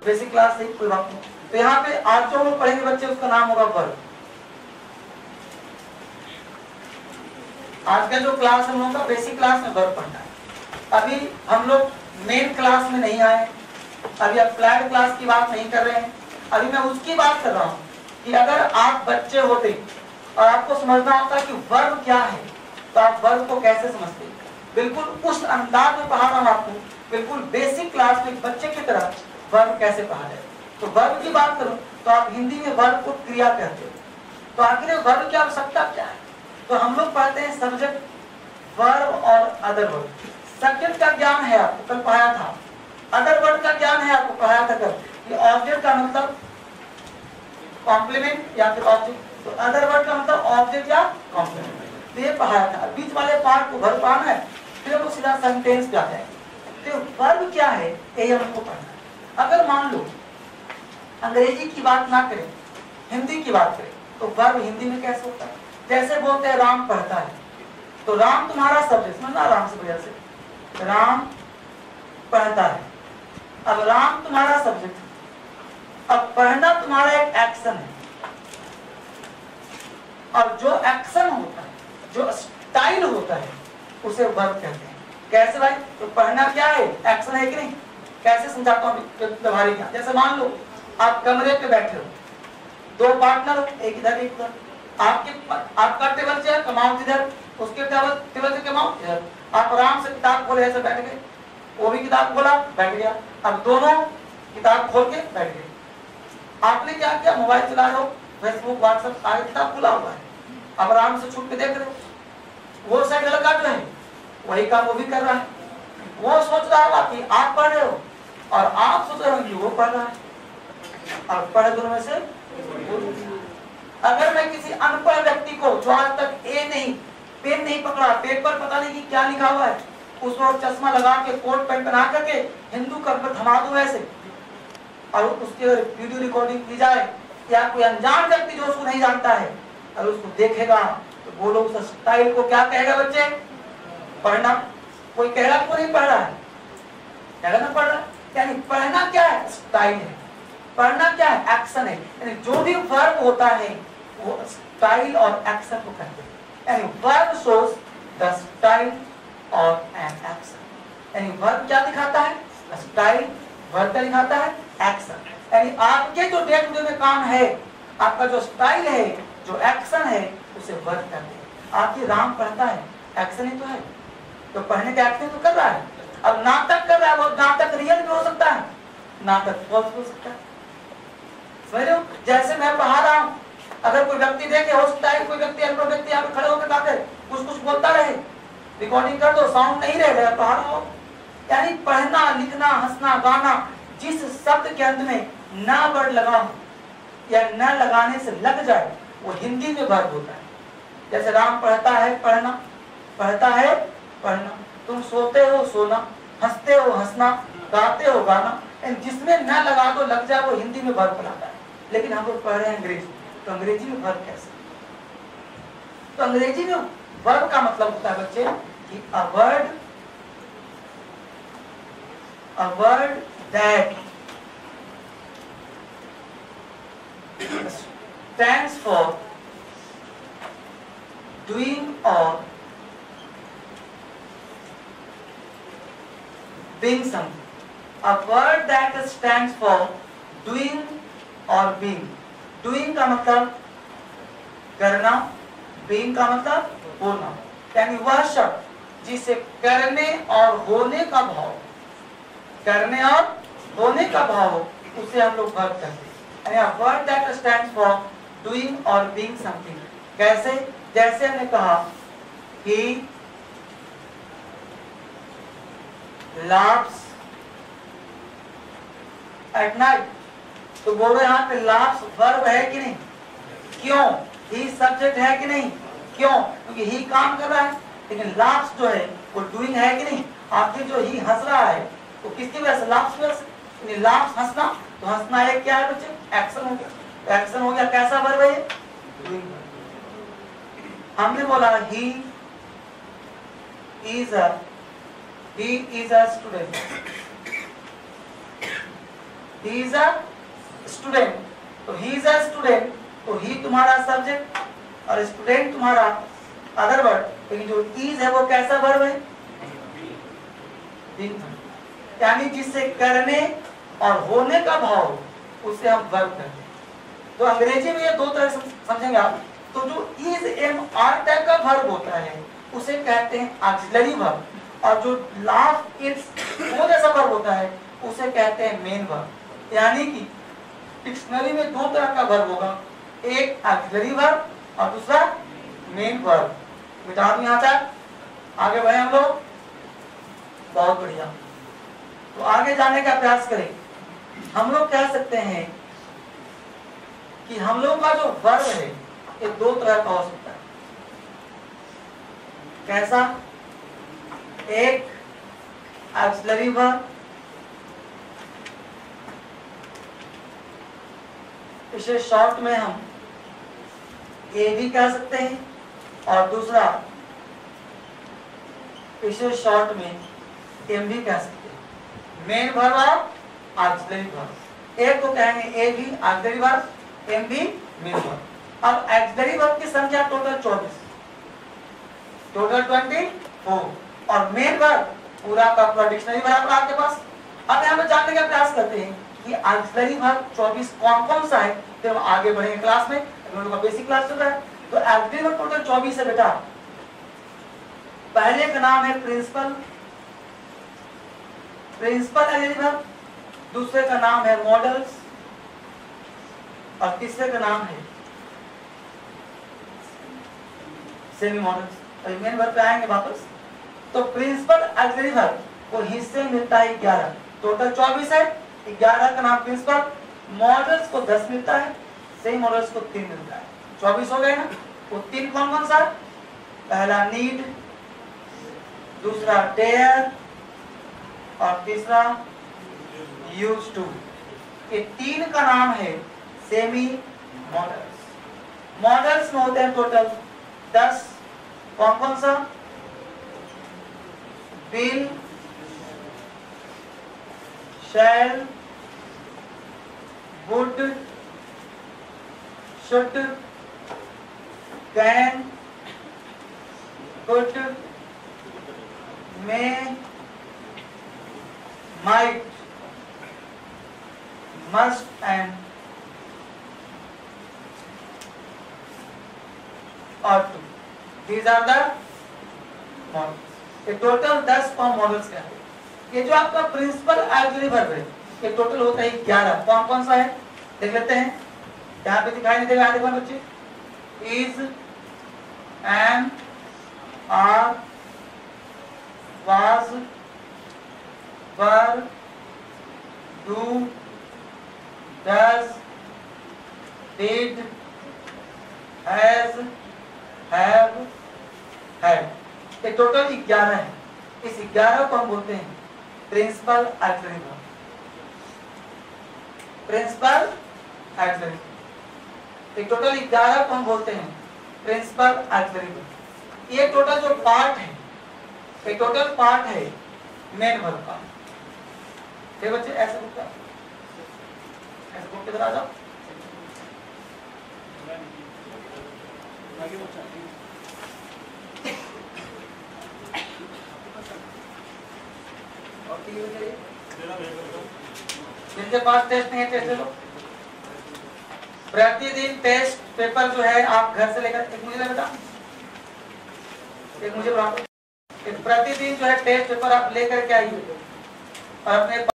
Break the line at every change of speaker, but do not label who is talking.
Basic class से कोई बात नहीं। तो यहाँ पे आज जो हम लोग पढ़ेंगे बच्चे उसका नाम होगा वर्ब। आज का जो क्लास हम लोगों का बेसिक क्लास में वर्ब पढ़ना है। अभी हम लोग मेन क्लास में नहीं आए, अभी अप्लाइड क्लास की बात नहीं कर रहे हैं। अभी मैं उसकी बात कर रहा हूँ कि अगर आप बच्चे होते और आपको समझना होता कि वर्ब क्या है तो आप वर्ब को कैसे समझते। बिल्कुल उस अंदाज में पढ़ा रहा हूँ आपको, बिल्कुल बेसिक क्लास में बच्चे की तरह वर्ब कैसे पढ़ा जाए। तो वर्ब की बात करूं तो आप हिंदी में वर्ब को क्रिया कहते हो। तो आखिर वर्ब की आवश्यकता क्या है? तो हम लोग पढ़ते हैं सब्जेक्ट, वर्ब और अदर वर्ब। सब्जेक्ट का ज्ञान है आपको, कल पढ़ाया था। अदर वर्ब का ज्ञान है आपको, पढ़ाया था कल। ये ऑब्जेक्ट का मतलब कॉम्प्लीमेंट या फिर ऑब्जेक्ट, तो अदर वर्ब का मतलब ऑब्जेक्ट या कॉम्प्लीमेंट। तो ये पढ़ाया था। बीच वाले पार्ट को वर्ब पढ़ना है, फिर हमको सीधा सेंटेंस पे आ जाएगा। तो वर्ब क्या है ये हमको पढ़ना है। अगर मान लो अंग्रेजी की बात ना करें, हिंदी की बात करें, तो वर्ब हिंदी में कैसे होता है? जैसे बोलते हैं राम पढ़ता है, तो राम तुम्हारा सब्जेक्ट, समझना आराम से, वजह से राम पढ़ता है। अब राम तुम्हारा सब्जेक्ट, अब पढ़ना तुम्हारा एक एक्शन है। और जो एक्शन होता है, जो स्टाइल होता है, उसे वर्ब कहते हैं। कैसे भाई? तो पढ़ना क्या है? एक्शन है कि नहीं? कैसे समझाता हूँ व्यवहारिक ज्ञान। जैसे मान लो आप कमरे पे बैठे हो, दो पार्टनर हो, एक इधर एक इधर। आपका टेबल चेयर कमाओ इधर, उसके टेबल से कमाओ इधर। आप आराम से किताब खोले ऐसे बैठ गए, वो भी किताब खोला बैठ गया। अब दोनों किताब खोल के बैठ गए। आपने क्या किया? मोबाइल चला रहे हो, फेसबुक व्हाट्सएप आगे किताब खुला हुआ है, अब आराम से छुप के देख रहे हो। वो साइड लड़का जो है वही काम वो भी कर रहा है। वो सोच रहा होगा कि आप पढ़ रहे हो और आप सोच रहे हो कि वो पढ़ रहा है, और पढ़े दोनों में से। अगर मैं किसी अनपढ़ व्यक्ति को जो आज तक पेन नहीं पकड़ा, पेपर पता नहीं कि क्या लिखा हुआ है, उसको चश्मा लगा के कोट पैंट पहना करके हिंदू कर पर थमा दूं ऐसे, और उसकी वीडियो रिकॉर्डिंग की जाए, या कोई अनजान व्यक्ति जो उसको नहीं जानता है और उसको देखेगा, तो वो लोग उस स्टाइल को क्या कहेगा बच्चे? पढ़ना। कोई कहेगा को नहीं पढ़ रहा है, कहेगा ना पढ़ रहा है। यानी पढ़ना क्या है? स्टाइल है। पढ़ना क्या है? एक्शन है। यानी जो भी वर्ब होता है वो स्टाइल और एक्शन को कहते हैं। यानी वर्ब शोज द स्टाइल और एन एक्शन। यानी वर्ब क्या दिखाता है? स्टाइल। वर्ब क्या दिखाता है? एक्शन। यानी आपके जो डे टू डे में काम है, आपका जो स्टाइल है, जो एक्शन है, उसे वर्ब कहते हैं। आपकी राम पढ़ता है, एक्शन ही तो है, तो पढ़ने का एक्शन तो कर रहा है। अब नाटक कर रहा है, वो नाटक रियल भी हो सकता है, नाटक फॉल्स हो सकता है। समझ रहे हो? जैसे मैं पढ़ा रहा हूँ, अगर कोई व्यक्ति देखे, हो सकता है कोई व्यक्ति अनपढ़ व्यक्ति यहाँ पे खड़े होकर गाते कुछ बोलता रहे, रिकॉर्डिंग कर दो, साउंड नहीं रहे, पढ़ा रहा हो। यानी पढ़ना, लिखना, हंसना, गाना, जिस शब्द के अंत में ना वर्ड लगा हो या न लगाने से लग जाए, वो हिंदी में वर्ब होता है। जैसे राम पढ़ता है, पढ़ना, पढ़ता है, पढ़ना। तुम सोते हो, सोना, हंसते हो, हंसना, गाते हो, गाना। जिसमें न लगा दो लग जाए, वो हिंदी में वर्ब बनाता है। लेकिन हम लोग पढ़ रहे हैं अंग्रेजी, तो अंग्रेजी में वर्ब कैसे? तो अंग्रेजी में वर्ब का मतलब होता है बच्चे कि a word that stands for doing or being something. A word that stands for doing or being. Doing का मतलब करना, being का मतलब होना। यानी वह शब्द जिसे करने और होने का भाव, करने और होने का भाव हो, उसे हम लोग वर्ब कहते हैं। यानी a word that stands for doing or being something. कैसे? जैसे हमने कहा he laughs at night, तो बोलो यहाँ पे laughs वर्ब है कि नहीं? क्यों? ही सब्जेक्ट है कि नहीं? क्यों? क्योंकि ही काम कर रहा है। लेकिन laughs जो है वो doing है कि नहीं? आखिर जो ही हंस रहा है तो किसकी वजह से? laughs की वजह से। laughs हंसना, तो हंसना एक क्या है बच्चे? एक्शन हो गया। तो एक्शन हो गया, कैसा वर्ब है ये? doing। हमने बोला he is a student, he is a student, तो ही इज अ स्टूडेंट, तो ही तुम्हारा सब्जेक्ट और स्टूडेंट तुम्हारा अदर वर्ड, लेकिन जो इज है वो कैसा वर्ब है? यानी जिससे करने और होने का भाव उसे हम वर्ब कहते हैं। तो अंग्रेजी में ये दो तरह से समझेंगे आप। तो जो इज एम आर टाइप का वर्ब होता है उसे कहते हैं ऑक्सिलरी वर्ब, और जो लास्ट इट्स वो जैसा वर्ब होता है उसे कहते हैं मेन वर्ब। यानी कि डिक्शनरी में दो तरह का वर्ब होगा, एक ऑक्सिलरी वर्ब और दूसरा मेन वर्ब। मिटा दूं यहाँ तक, आगे बढ़े हम लोग। बहुत बढ़िया। तो आगे जाने का प्रयास करें। हम लोग कह सकते हैं कि हम लोग का जो वर्ब है ये दो तरह का हो सकता है। कैसा? एक ऑक्सिलरी वर्ब, इसे शॉर्ट में हम ए भी कह सकते हैं, और दूसरा इसे शॉर्ट में एम भी कह सकते हैं। मेन वर्ब और ऑक्सिलरी वर्ब। एक को कहेंगे ए भी ऑक्सिलरी वर्ब, एम भी मेन वर्ब। अब ऑक्सिलरी वर्ब की संख्या टोटल 24, टोटल 24, और मेन वर्ब पूरा का पूरा डिक्शनरी बराबर आपके पास। अब यहाँ पे जानने का प्रयास करते हैं कि ऑक्सिलरी वर्ब 24 कौन कौन सा है, फिर हम आगे बढ़ेंगे क्लास में। हम लोगों का बेसिक क्लास चल रहा है। तो ऑक्सिलरी वर्ब टोटल 24 है बेटा। पहले का नाम है प्रिंसिपल, प्रिंसिपल ऑक्सिलरी वर्ब, दूसरे का नाम है मॉडल्स, और तीसरे का नाम है सेमी मॉडल्स। अभी मेन वर्ब पे आएंगे वापस। तो प्रिंसिपल ऑक्सिलरी वर्ब को हिस्से मिलता है 11, टोटल 24 है। 11 का नाम प्रिंसिपल, मॉडल्स को 10 मिलता है, सेमी मॉडल्स को 3 मिलता है। 24 हो गए ना। वो 3 कौन कौन सा? पहला नीड, दूसरा डेयर, और तीसरा यूज टू। ये 3 का नाम है सेमी मॉडल्स। मॉडल्स में होते हैं टोटल 10, कौन कौन सा? Will, shall, would, should, can, could, may, might, must and ought to. These are the models. ये टोटल 10 फॉर्म मॉडल्स का है। ये जो आपका प्रिंसिपल ऑक्सिलरी वर्ब है ये टोटल होता है 11। कौन कौन सा है देख लेते हैं। यहाँ पे दिखाई नहीं देगा, देखो बच्चे। Is, am, are, was, were, do, does, did, has, have, had. ये टोटल 11 है। इस 11 को हम बोलते हैं principal auxiliary verb. Principal auxiliary, ये टोटल 11 को हम बोलते हैं प्रिंसिपल ऑक्सिलरी वर्ब। ये टोटल जो पार्ट है, ये टोटल पार्ट है मेन वर्ब का। ठीक बच्चे, ऐसे बुक ऐसे बुक किधर आ जाओ। जिनके पास टेस्ट नहीं है टेस्ट ले लो। प्रतिदिन टेस्ट पेपर जो है आप घर से लेकर, एक मुझे बेटा, एक मुझे प्रतिदिन जो है टेस्ट पेपर आप लेकर के आइए और अपने